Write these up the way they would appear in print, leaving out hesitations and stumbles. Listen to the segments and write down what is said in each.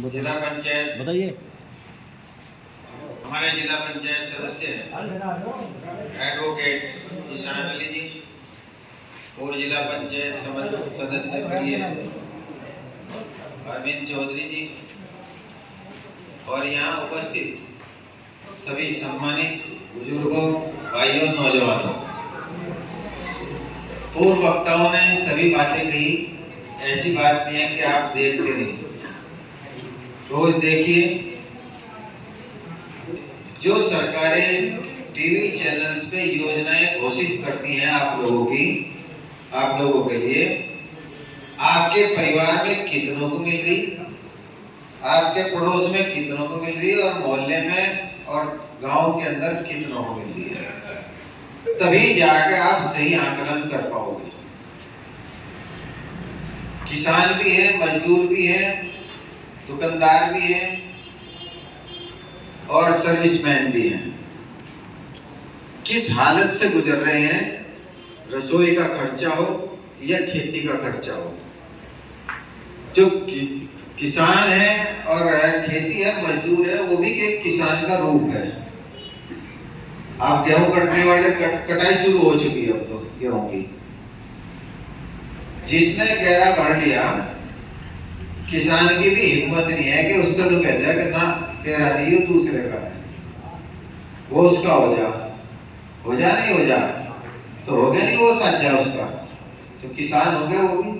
जिला पंचायत बताइए। हमारे जिला पंचायत सदस्य एडवोकेट ईशान अली जी और जिला पंचायत सदस्य प्रिय अरविंद चौधरी जी और यहाँ उपस्थित सभी सम्मानित बुजुर्गों, भाइयों, नौजवानों। पूर्व वक्ताओं ने सभी बातें कही, ऐसी बात नहीं है कि आप देखते नहीं, रोज देखिए। जो सरकारें टीवी चैनल्स पे योजनाएं घोषित करती हैं आप लोगों के लिए, आपके परिवार में कितनों को मिल रही, आपके पड़ोस में कितनों को मिल रही है और मोहल्ले में और गांव के अंदर कितनों को मिल रही है, तभी जाके आप सही आकलन कर पाओगे। किसान भी है, मजदूर भी है, दुकानदार भी है और सर्विसमैन भी है। किस हालत से गुजर रहे हैं, रसोई का खर्चा हो या खेती का खर्चा हो। जो किसान है और खेती है, मजदूर है, वो भी एक किसान का रूप है। आप गेहूं कटने वाले कटाई शुरू हो चुकी है अब तो गेहूं की। जिसने गहरा भर लिया, किसान की भी हिम्मत नहीं है कि उस तरह कह दिया कि ना तेरा नहीं हो, दूसरे का है, वो उसका हो जा नहीं हो जा, तो हो गया नहीं, वो सच जा उसका, तो किसान हो गया वो भी।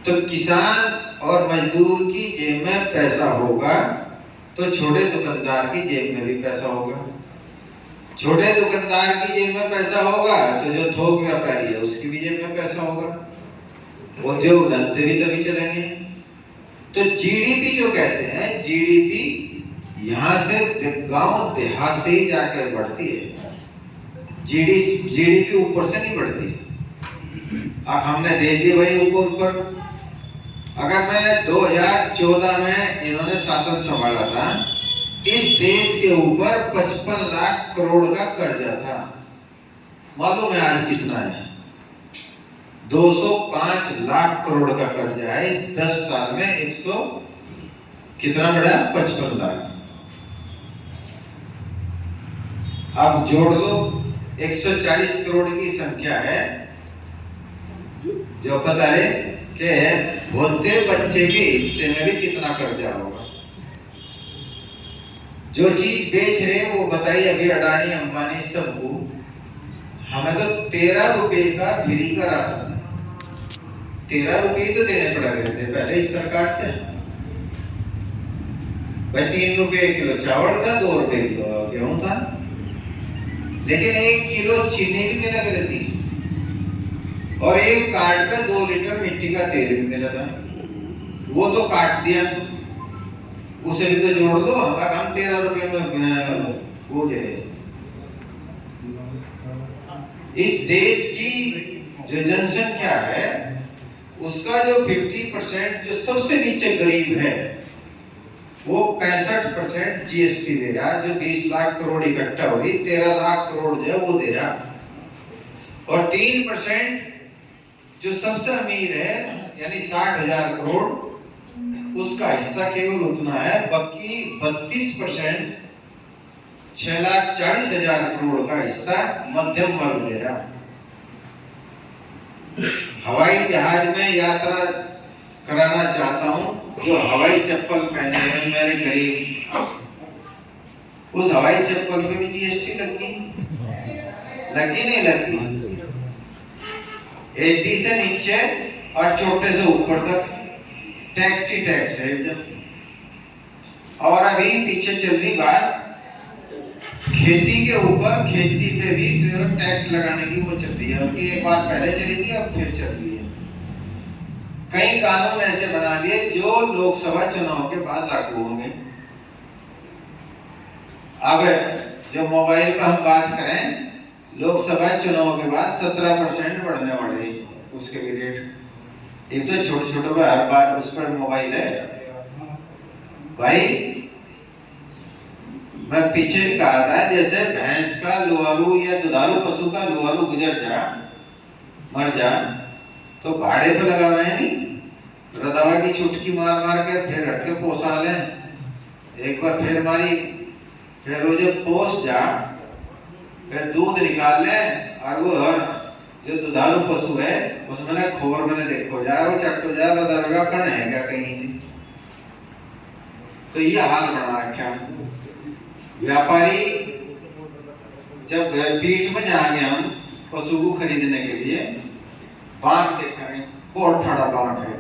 तो किसान और मजदूर की जेब में पैसा होगा तो छोटे दुकानदार की जेब में भी पैसा होगा। छोटे दुकानदार की जेब में पैसा होगा तो जो थोक व्यापारी है उसकी भी जेब में पैसा होगा। उद्योग धंधे भी तभी चलेंगे। तो जीडीपी जो कहते हैं, जीडीपी यहाँ से गांव देहात से ही जाकर बढ़ती है। जीडीपी ऊपर से नहीं बढ़ती। अब हमने देख दिया भाई ऊपर। अगर मैं 2014 में इन्होंने शासन संभाला था, इस देश के ऊपर 55 लाख करोड़ का कर्जा था। मालूम है आज कितना है? 205 लाख करोड़ का कर्जा है। इस 10 साल में 100 कितना बढ़ा? 55 लाख। अब जोड़ लो, 140 करोड़ की संख्या है जो बता रहे कि होते बच्चे के हिस्से में भी कितना कर्जा होगा। जो चीज बेच रहे हैं वो बताइए, अभी अडानी अंबानी सबको, हमें तो 13 रुपए का फ्री का राशन, 13 रुपए ही तो देने पड़ रहे थे पहले इस सरकार से। भाई 3 रुपए किलो चावल था, 2 रुपए किलो गेहूं था, लेकिन 1 किलो चीनी भी मिला करती और एक कार्ड पे 2 लीटर मिट्टी का तेल भी मिला था। वो तो काट दिया, उसे भी तो जोड़ दो। हम 13 रुपए में वो दे रहे। इस देश की जो जनसंख्या है उसका जो 50% जो सबसे नीचे गरीब है वो 65% जीएसटी दे रहा। जो 20 लाख करोड़ इकट्ठा होगी, 13 लाख करोड़ जो है वो दे रहा। और 3% जो सबसे अमीर है यानी 60,000 करोड़, उसका हिस्सा केवल उतना है। बाकी 32% 6,40,000 करोड़ का हिस्सा मध्यम वर्ग दे रहा। हवाई जहाज में यात्रा कराना चाहता हूं, जो हवाई चप्पल पहने हैं मेरे गरीब, उस हवाई चप्पल पे भी जीएसटी लगी नहीं लगी? 80 से नीचे और छोटे से ऊपर तक टैक्स ही टैक्स है एकदम। और अभी पीछे चल रही बात खेती के ऊपर, खेती पे भी टैक्स लगाने की वो चल रही है। उनकी एक बार पहले चली थी, अब फिर चल रही है। कई कानून ऐसे बना लिए जो लोकसभा चुनाव के बाद लागू होंगे। अब जो मोबाइल पर हम बात करें, लोकसभा चुनाव के बाद 17% बढ़ने वाले हैं उसके भी रेट। एक तो छोटे छोटे हर बार उस पर मोबाइल है भाई। मैं पीछे भी कहा था, जैसे भैंस का लोहारू या दुधारू पशु का लोहारू गुजर जा, मर जा, तो भाड़े पे लगा हुआ है नहीं, रदावा की चुटकी मार मार के फिर हट के पोसा ले, एक बार फिर मारी, फिर वो जब पोस जा फिर दूध निकाल ले, और वो जो दुधारू पशु है उसमें ना खोर मैंने देखो जाए वो चट्टो जाए रदावे का कण है क्या कहीं से। तो ये हाल बना रखा। व्यापारी जब पीठ में जाएंगे हम पशु को खरीदने के लिए, बांक देखा है, बहुत ठाड़ा बांक है।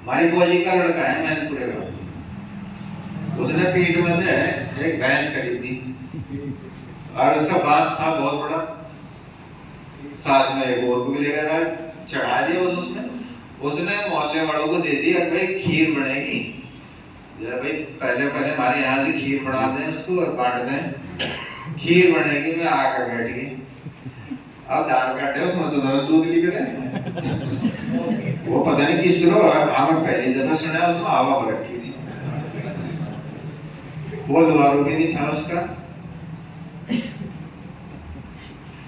हमारी बुआ जी का लड़का है मैनपुरे का, उसने पीठ में से एक भैंस खरीदी और उसका बांक था बहुत बड़ा, साथ में एक और को भी लेकर आया, चढ़ा दिया उसमें। उसने मोहल्ले वालों को दे दिया भाई खीर बनेगी, भाई पहले पहले हमारे यहाँ से खीर बना दें उसको और बांट दें, खीर बनेगी। मैं आकर बैठ गई, अब दाल काटे उसमें तो जरा दूध निकले, वो पता नहीं किस तरह हमें पहली दफा सुना उसमें हवा भर रखी थी, वो लोहारू भी नहीं था उसका।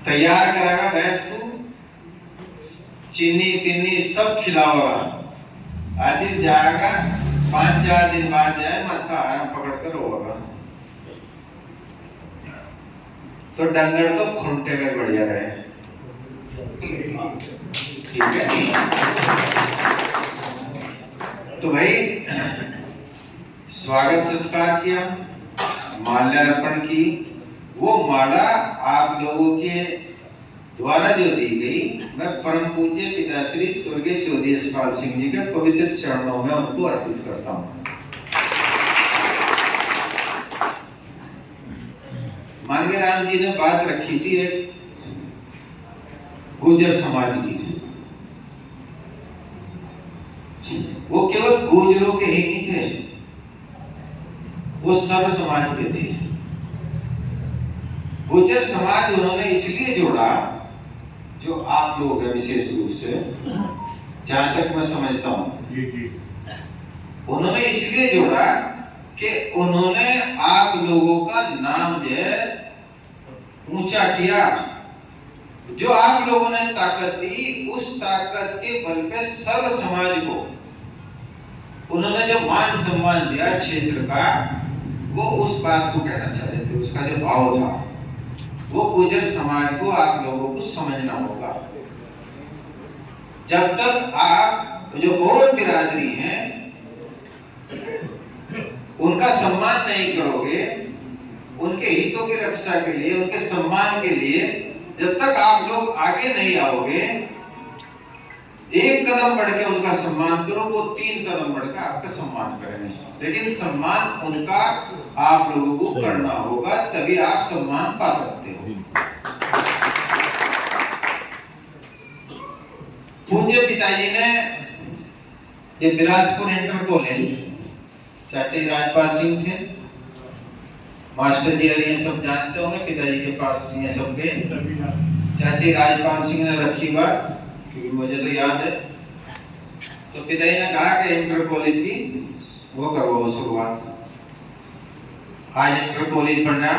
तैयार करेगा भैंस को, चीनी पिन्नी सब खिलाओगा, आदित्य जाएगा 5-4 दिन बाद जाए माथा पकड़ कर रोगा, तो डंगर तो खुंटे में बढ़िया रहे, ठीक है नहीं। तो भाई स्वागत सत्कार किया, माल्यार्पण की, वो माला आप लोगों के द्वारा जो दी गई, मैं परम पूज्य पिताश्री स्वर्गीय चौधरी यशपाल सिंह जी के पवित्र चरणों में उनको अर्पित करता हूँ। मांगे राम जी ने बात रखी थी एक गुर्जर समाज की, वो केवल गुर्जरों के ही नहीं थे, वो सर्व समाज के थे। गुर्जर समाज उन्होंने इसलिए जोड़ा, जो आप लोग हैं विशेष रूप से, जहां तक मैं समझता हूं, उन्होंने इसलिए जोड़ा कि उन्होंने आप लोगों का नाम जो है ऊंचा किया। जो आप लोगों ने ताकत दी, उस ताकत के बल पे सर्व समाज को उन्होंने जो मान सम्मान दिया क्षेत्र का, वो उस बात को कहना चाह रहे थे, उसका जो भाव था वो गुर्जर समाज को आप लोगों को समझना होगा। जब तक आप जो और बिरादरी हैं उनका सम्मान नहीं करोगे, उनके हितों की रक्षा के लिए, उनके सम्मान के लिए जब तक आप लोग आगे नहीं आओगे, एक कदम बढ़ के उनका सम्मान करो, वो 3 कदम बढ़ के आपका सम्मान करेंगे। लेकिन सम्मान उनका आप लोगों को करना होगा, तभी आप सम्मान पा सकते हो। पूज्य पिताजी ने ये बिलासपुर इंटर कॉलेज, चाचा राजपाल सिंह थे, मास्टर जी ये सब जानते होंगे, पिताजी के पास ये सब गए, चाचा राजपाल सिंह ने रखी बात, क्योंकि मुझे तो याद है। तो पिताजी ने कहा कि इंटर कॉलेज की वो करो शुरुआत। आज इंटर कॉलेज पढ़ रहा,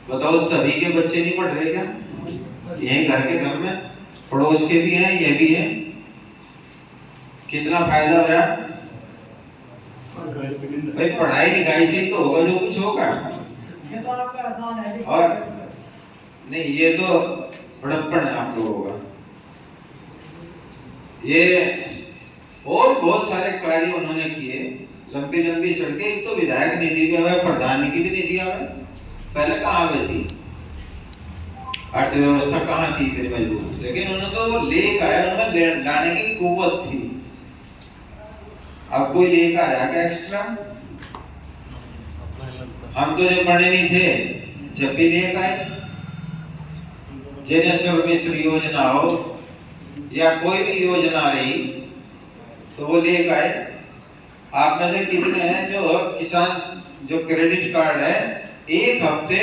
बताओ सभी के बच्चे नहीं पढ़ रहे क्या? यही घर के घर में पड़ोस के भी हैं, ये भी हैं, कितना फायदा हो रहा। भाई पढ़ाई लिखाई से तो होगा जो कुछ होगा, ये तो आपका आसान है। और नहीं, ये तो बड़प्पन है आप लोगों का। ये और बहुत सारे कार्य उन्होंने किए, लंबी लंबी सड़कें, एक तो विधायक निधि भी है, प्रधान की भी निधि है, पहले कहाँ पे थी, अर्थव्यवस्था कहाँ थी इतनी मजबूत, लेकिन उन्होंने तो वो लेकर आए, उन्होंने लाने की कुव्वत थी। अब कोई लेकर आ क्या एक्स्ट्रा? हम तो जब पढ़े नहीं थे जब भी लेकर आए, जनेश्वर मिश्र योजना हो या कोई भी योजना रही तो वो लेकर आए। आप में से कितने हैं जो किसान जो क्रेडिट कार्ड है, एक हफ्ते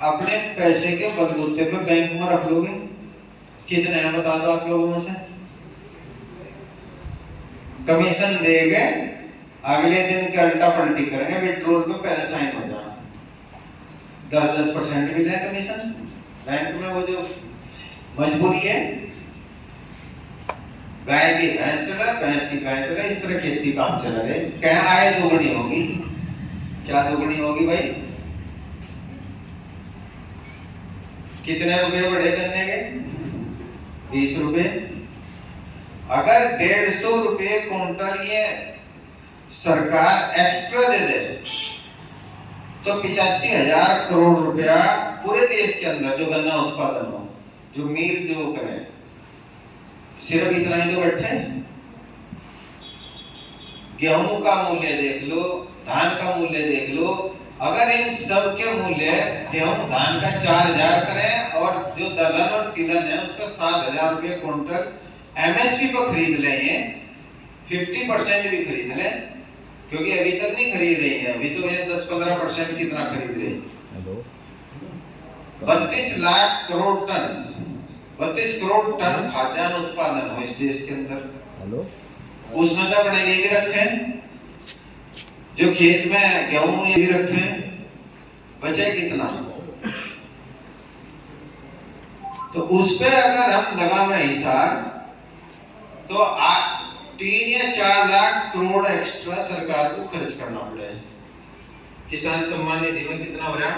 अपने पैसे के बलबूते पे बैंक में रख लोगे? कितने हैं बता दो आप लोगों में से? कमीशन देंगे, अगले दिन के उल्टा पलटी करेंगे, विड्रॉल पे पहले साइन हो जाए, 10-10% मिले कमीशन बैंक में। वो जो मजबूरी है, गाय की भैंस चला, भैंस की गाय चला, इस तरह खेती काम चला गए। क्या आय दोगुनी होगी? क्या दोगुनी होगी भाई? कितने रुपए बढ़े गन्ने के? 20 रुपए। अगर 150 रुपए क्विंटल ये सरकार एक्स्ट्रा दे दे तो 85,000 करोड़ रुपया पूरे देश के अंदर जो गन्ना उत्पादन हो, जो मील जो करें, सिर्फ इतना ही तो बैठे। गेहूं का मूल्य देख लो, धान का मूल्य देख लो। अगर इन सब के मूल्य गेहूं धान का 4,000 करें और जो दलहन और तिलहन है उसका 7,000 रुपये क्विंटल एमएसपी पर खरीद लें, 50% भी खरीद लें, क्योंकि अभी तक नहीं खरीद रही है, अभी तो ये 10-15% कितना खरीद रही है। 32 लाख करोड़ टन, 32 करोड़ टन खाद्यान्न उत्पादन हो इस देश के अंदर। उसमें से अपने लिए भी रखें, जो खेत में गेहूं ये भी रखें, बचे कितना? तो उस पे अगर हम लगावे हिसाब तो 3 या 4 लाख करोड़ एक्स्ट्रा सरकार को खर्च करना पड़ेगा। किसान सम्मान निधि में कितना हो रहा है?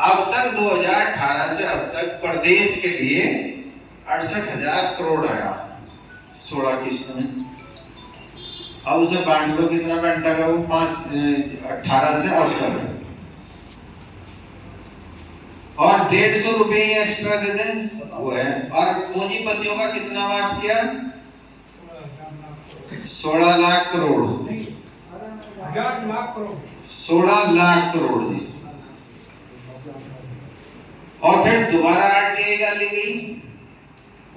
अब तक 2018 से अब तक प्रदेश के लिए 68,000 करोड़ आया 16 किस्त में। अब उसे बांट लो, कितना बांटा गया वो 18 से अब तक, और 150 रुपए एक्स्ट्रा दे दें वो है। और पूंजीपतियों का कितना माफ किया? 16 लाख करोड़, 16 लाख करोड़ दी। और फिर दोबारा आरटीआई डाली गई,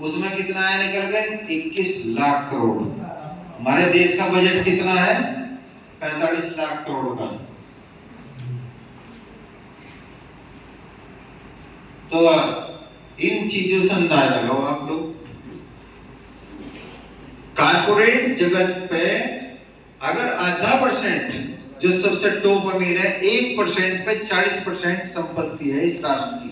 उसमें कितना आया निकल गए? 21 लाख करोड़। हमारे देश का बजट कितना है? 45 लाख करोड़ का। तो इन चीजों से अंदाजा लगाओ आप लोग। कारपोरेट जगत पे अगर 0.5% जो सबसे टॉप अमीर है, 1% पे 40% संपत्ति है इस राष्ट्र की।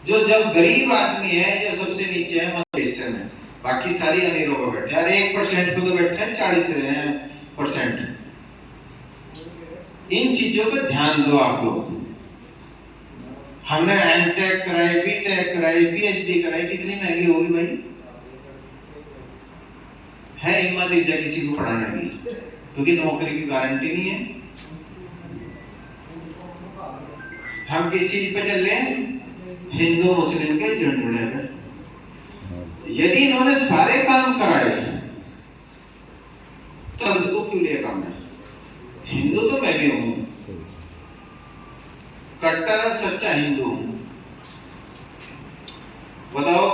जो जब गरीब आदमी है, जो सबसे नीचे है मध्य हिस्से में, बाकी सारी अमीरों को बैठे, और 1% पे तो बैठे हैं 40%। इन चीजों पे ध्यान दो आप लोग। हमने एमटेक कराई, बीटेक कराई, पीएचडी कराई, कितनी महंगी होगी भाई? है हिम्मत इतना किसी को पढ़ाने की, क्योंकि नौकरी की गारंटी नहीं है। हम किस चीज पे चल रहे हैं? हिंदू मुस्लिम के झंडे पे। यदि इन्होंने सारे काम कराए तो अंत को क्यों लिए काम है? हिंदू तो मैं भी हूं, कट्टर और सच्चा हिंदू हूं। बताओ,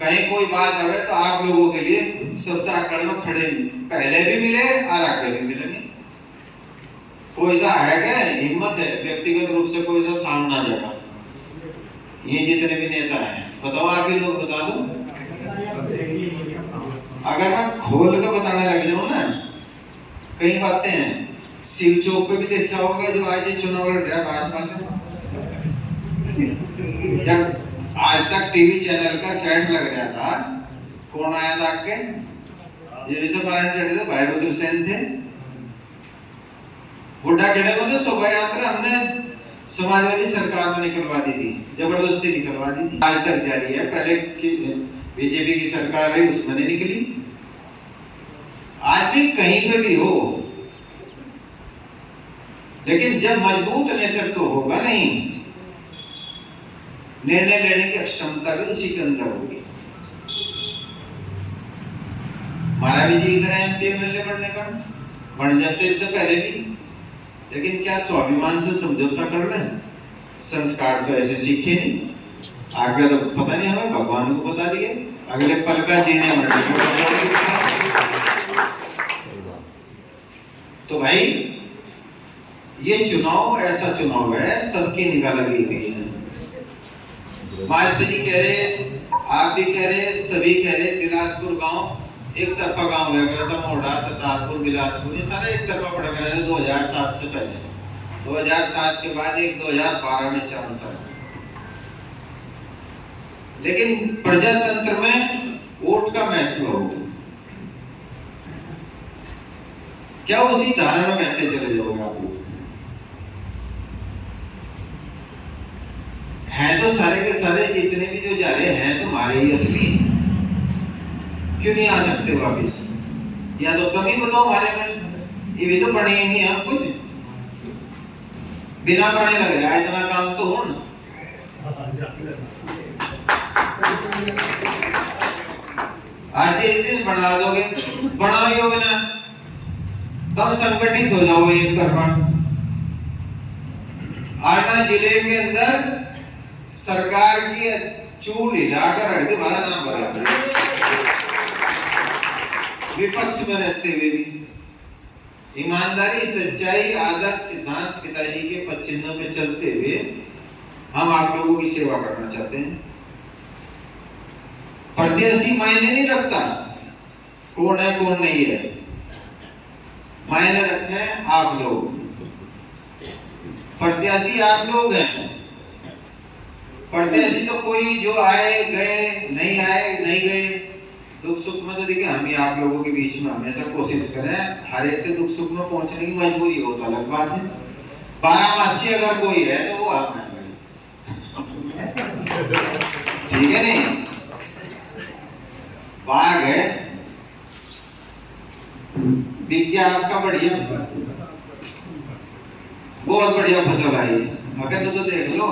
कहीं कोई बात आवे तो आप लोगों के लिए सप्ताह आकड़ में खड़े, पहले भी मिले और आगे भी मिलेंगे। कोई सा है क्या हिम्मत है व्यक्तिगत रूप से कोई सा सामना जाएगा? ये जितने भी नेता हैं, बताओ आप ही लोग बता दो। अगर मैं खोल के बताने लग जाऊं ना, कई बातें हैं। शिव चौक पे भी देखा होगा, जो आज ये चुनाव लड़ रहा है भाजपा से, जब आज तक टीवी चैनल का सेट लग रहा था, कौन आया था आपके? ये विश्वनारायण चढ़े थे, भाई रुद्रसेन थे। बुढ़ा खेड़े में तो शोभा यात्रा हमने समाजवादी सरकार में निकलवा दी थी, जबरदस्ती निकलवा दी थी, आज तक जारी है। पहले बीजेपी की सरकार रही, उसमें नहीं निकली। आज भी कहीं पे भी हो, लेकिन जब मजबूत नेतृत्व होगा नहीं, निर्णय लेने की क्षमता भी उसी के अंदर होगी। हमारा भी जी करें एमपी एमएलए बनने का, बन जाते तो पहले भी, लेकिन क्या स्वाभिमान से समझौता कर लें? संस्कार तो ऐसे सीखे नहीं, आगे तो पता नहीं, हमें भगवान को बता दिए, अगले पल का जीने मरने का। तो भाई ये चुनाव ऐसा चुनाव है, सबकी निगाह लगी हुई है। मास्टर जी कह रहे, आप भी कह रहे, सभी कह रहे, बिलासपुर गांव एक तरफा गांव है, मोड़ा, ततारपुर, बिलासपुर, ये सारे एक तरफा पड़ गए 2007 से पहले। 2007 के बाद एक 2012 में चांस आया। लेकिन प्रजातंत्र में वोट का महत्व हो, क्या उसी धारा में बहते चले जाओगे आप लोग? हैं तो सारे के सारे जितने भी जो जा रहे हैं तो हमारे ही असली, क्यों नहीं आ सकते वापिस? या तो कमी बताओ हमारे में, ये भी तो पढ़े ही नहीं हम कुछ, बिना पढ़े लग रहा है इतना काम तो हो ना। आज इस दिन बना दोगे, बना ही हो बिना, तब संगठित हो जाओ एक तरफा। आना जिले के अंदर सरकार की चूल हिलाकर रख दे, हमारा नाम बता, विपक्ष में रहते हुए भी ईमानदारी, सच्चाई, आदर्श, सिद्धांत, पिताजी के पद चिन्हों पे चलते हुए हम आप लोगों की सेवा करना चाहते हैं। प्रत्याशी मायने नहीं रखता कौन है कौन नहीं है, मायने रखते हैं आप लोग। प्रत्याशी आप लोग हैं। प्रत्याशी तो कोई जो आए गए, नहीं आए नहीं गए, दुख सुख में तो देखिए हम ही आप लोगों के बीच में हमेशा कोशिश करें, हर एक के दुख सुख में पहुंचने की मजबूरी हो तो अलग बात है। 12 मासी अगर कोई है तो वो आप हैं, ठीक है नहीं? बाघ है, विज्ञा आपका बढ़िया, बहुत बढ़िया फसल आई, मगर तो देख लो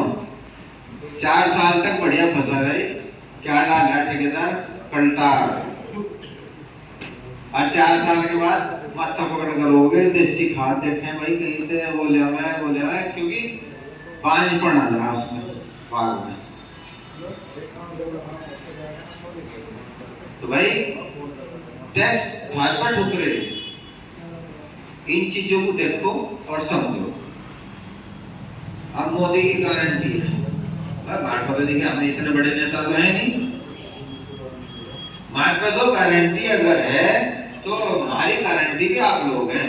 4 साल तक बढ़िया फसल आई, क्या डाला ठेकेदार? पलटा। और 4 साल के बाद माथा पकड़ कर हो गए, देसी खाद देखें भाई कहीं थे, बोले हमें क्योंकि पानी पड़ा जा उसमें बाग में। तो भाई टैक्स भाजपा ठुकरे, इन चीजों को देखो और समझो। अब मोदी की गारंटी है, भाजपा तो देखिए हमें इतने बड़े नेता तो है नहीं, हमारे तो गारंटी अगर है तो हमारी गारंटी भी आप लोग हैं।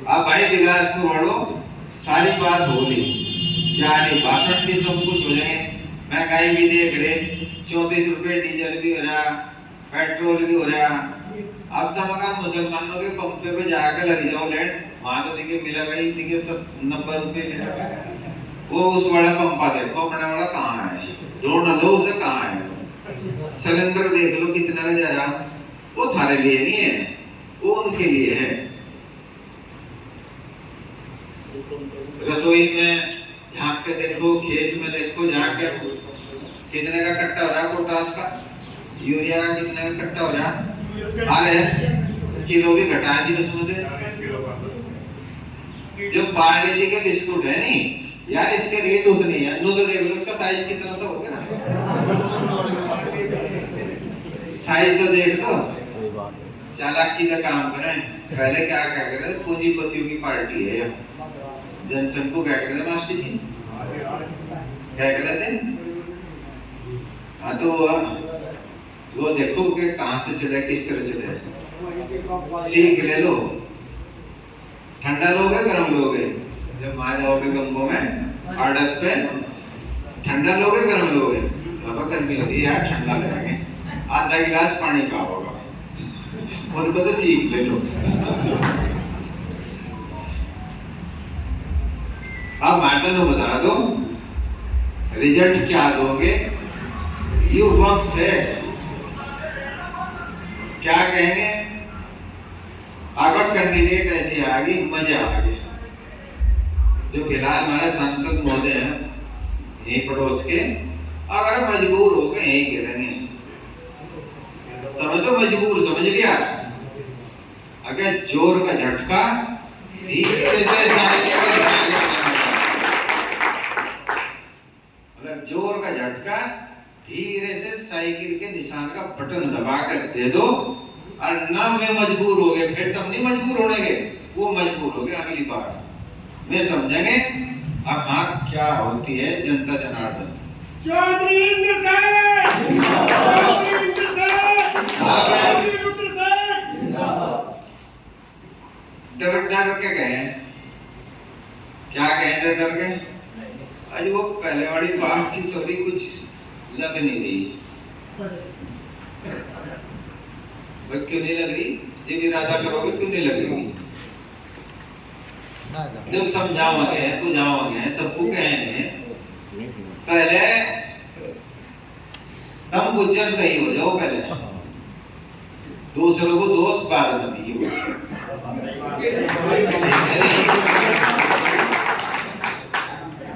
अब भाई बिलासपुर बढ़ो, सारी बात हो गई, यानी भाषण भी सब कुछ हो जाएंगे, महंगाई भी देख रहे, 34 रुपए डीजल भी हो रहा, पेट्रोल भी हो रहा। अब तक अगर मुसलमानों के पंपे पे जाके लग जाओ लेट, वहां तो देखिए मिलेगा ही देखिए 90 रुपए लीटर। वो उस वाला पंपा देखो अपने वाला कहाँ है, ढूंढ लो उसे कहाँ है। सिलेंडर देख लो कितना का जा रहा, वो थारे लिए नहीं है, वो उनके लिए है। रसोई में झांक के देखो, खेत में देखो झांक के, कितने का कट्टा हो रहा है पोटास का, यूरिया का कितने का कट्टा हो रहा है, अरे किलो भी घटा दी उसमें से। जो पार्ले जी के बिस्कुट है नहीं यार, इसके रेट उतनी है, नो तो देख लो इसका साइज कितना सा हो गया, साइज तो देख लो। चालाकी का काम करें, पहले क्या क्या कर रहे थे, पूंजीपतियों की पार्टी है, जनसंघ को क्या कर रहे थे मास्टर जी, क्या कर रहे थे? हाँ तो वो देखो कि कहां से चले, किस तरह चले, सीख ले लो। ठंडा लोगे गर्म लोगे, जब आ जाओगे गंगों में आड़त पे, ठंडा लोगे गर्म लोगे? अब गर्मी हो रही है यार, ठंडा लेंगे, आधा गिलास पानी का होगा, और पता सीख ले लो। अब मैटर को बता दो, रिजल्ट क्या दोगे, ये वक्त है, क्या कहेंगे? अगर कैंडिडेट ऐसे आ गई, मजा आ गया। जो फिलहाल हमारे सांसद महोदय हैं यही पड़ोस के, अगर मजबूर हो गए यही गिरेंगे, तुम्हें तो मजबूर समझ लिया। अगर जोर का झटका धीरे से मतलब जोर का झटका धीरे से साइकिल के निशान का बटन दबा कर दे दो, और ना वे मजबूर हो गए, फिर तब नहीं मजबूर होने के, वो मजबूर हो गए अगली बार में समझेंगे अब हाँ क्या होती है जनता जनार्दन। चौधरी इंद्र सेन, चौधरी इंद्र सेन, चौधरी रुद्र सेन। डर के गए, क्या कहें? डर गए। आज वो पहले वाली बात सी सॉरी कुछ लग नहीं रही। भाई क्यों नहीं लग रही? जब इरादा करोगे क्यों नहीं लगेगी? जब समझाओगे बुझाओगे सबको कहेंगे पहले तुम गुज्जर सही हो जाओ, पहले दूसरों को दोष बाद में दियो।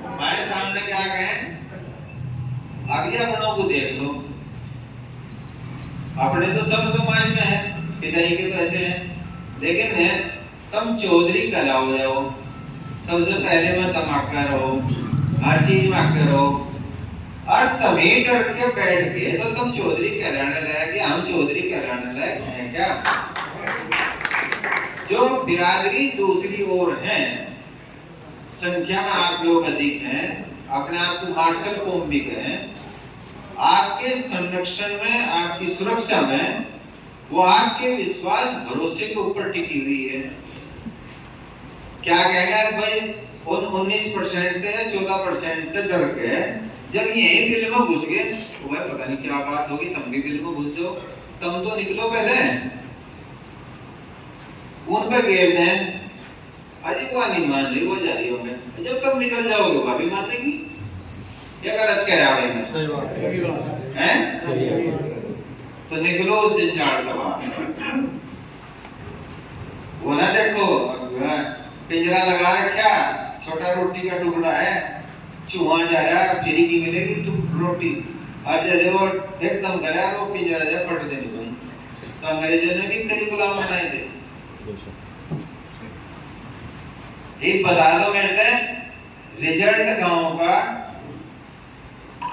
हमारे सामने क्या कहें, आगे अपनों को देख लो। अपने तो सब समाज में है, पिताजी के तो ऐसे हैं, लेकिन है तुम चौधरी कला हो जाओ, सबसे पहले में तमाका रहो, हर चीज में आके रहो, और तभी डर के बैठ के तो तुम चौधरी कहलाने लायक या हम चौधरी कहलाने लायक हैं क्या? जो बिरादरी दूसरी ओर है, संख्या में आप लोग अधिक हैं, अपने आप को मार्शल कौम भी कहें, आपके संरक्षण में आपकी सुरक्षा में वो आपके विश्वास भरोसे के ऊपर टिकी हुई है। क्या कहेगा भाई उन 19% या 14% से डर के जब यही बिल में घुस गए तो भाई पता नहीं क्या बात होगी, तुम भी बिल में घुस जाओ, तुम तो निकलो पहले, उन पे घेर दें। अजी वो नहीं मान रही, वो जा रही होंगे, जब तुम निकल जाओगे वो भी मान लेगी। क्या गलत कह रहा भाई मैं? हैं? तो निकलो उस जंजाल का बाहर। वो ना देखो पिंजरा लगा रखा, छोटा रोटी का टुकड़ा है, चूहा जा रहा है, फ्री की मिलेगी रोटी, और जैसे वो एकदम गला वो पिंजरा जा फट देनी भाई। तो अंग्रेजों ने भी कली गुलाम बनाए थे। एक बता दो मेरे रिजल्ट गांव का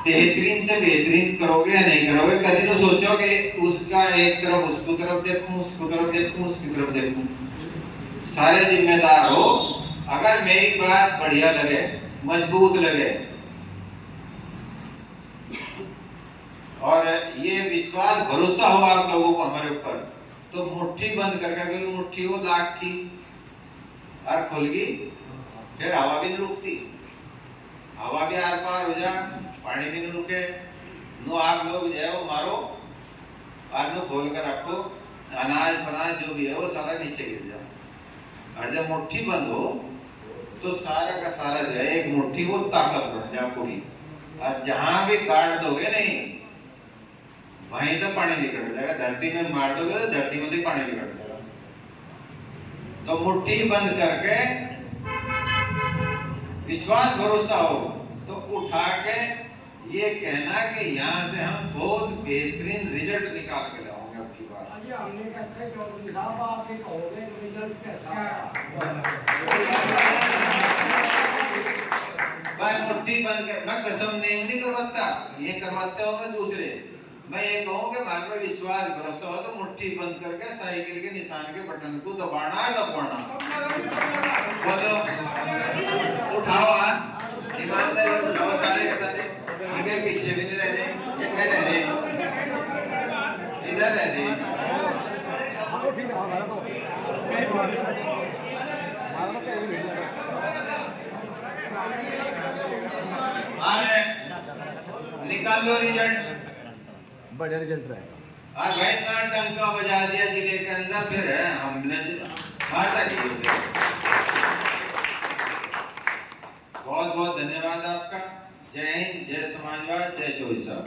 बेहतरीन से बेहतरीन करोगे या नहीं करोगे? कभी तो सोचो कि उसका एक तरफ उसको तरफ देखूं, उसको तरफ देखूं, उसकी तरफ देखूं। सारे जिम्मेदार हो। अगर मेरी बात बढ़िया लगे, मजबूत लगे और ये विश्वास भरोसा हो आप लोगों को हमारे ऊपर, तो मुट्ठी बंद करके, क्योंकि मुट्ठी हो लाख की और खुल गई, फिर हवा भी नहीं रुकती, हवा भी आर पार हो जा, पानी भी नहीं रुके। नो आप लोग जो है वो मारो और नो खोल कर रखो, अनाज फनाज जो भी है वो सारा नीचे गिर जाए। और जब मुट्ठी बंद हो तो सारा का सारा जो है एक मुट्ठी वो ताकत बन जाए पूरी, और जहां भी गाड़ दोगे नहीं वहीं तो पानी निकल जाएगा। धरती में मार दोगे तो धरती में भी पानी निकल जाएगा। तो मुट्ठी बंद करके विश्वास भरोसा हो तो उठा के ये कहना कि यहाँ से हम बहुत बेहतरीन रिजल्ट निकाल के लाओगे अब की बार। भाई मुट्ठी बंद कर, मैं कसम नहीं करवाता, ये करवाते होंगे दूसरे। मैं ये कहूँ कि हमारे पे विश्वास भरोसा हो तो मुट्ठी बंद करके साइकिल के निशान के बटन को दबाना है, दबाना। बोलो उठाओ हाथ, ईमानदारी उठाओ सारे के सारे, इनके पीछे भी नहीं रहने, ये कह रहने इधर रहने। अरे निकाल लो रिजल्ट, बढ़िया रिजल्ट रहेगा। और भाई ना टंका बजा दिया जिले के अंदर, फिर हमने मारता की। बहुत बहुत धन्यवाद आपका। जय हिंद, जय समाजवाद, जय चौधरी साहब।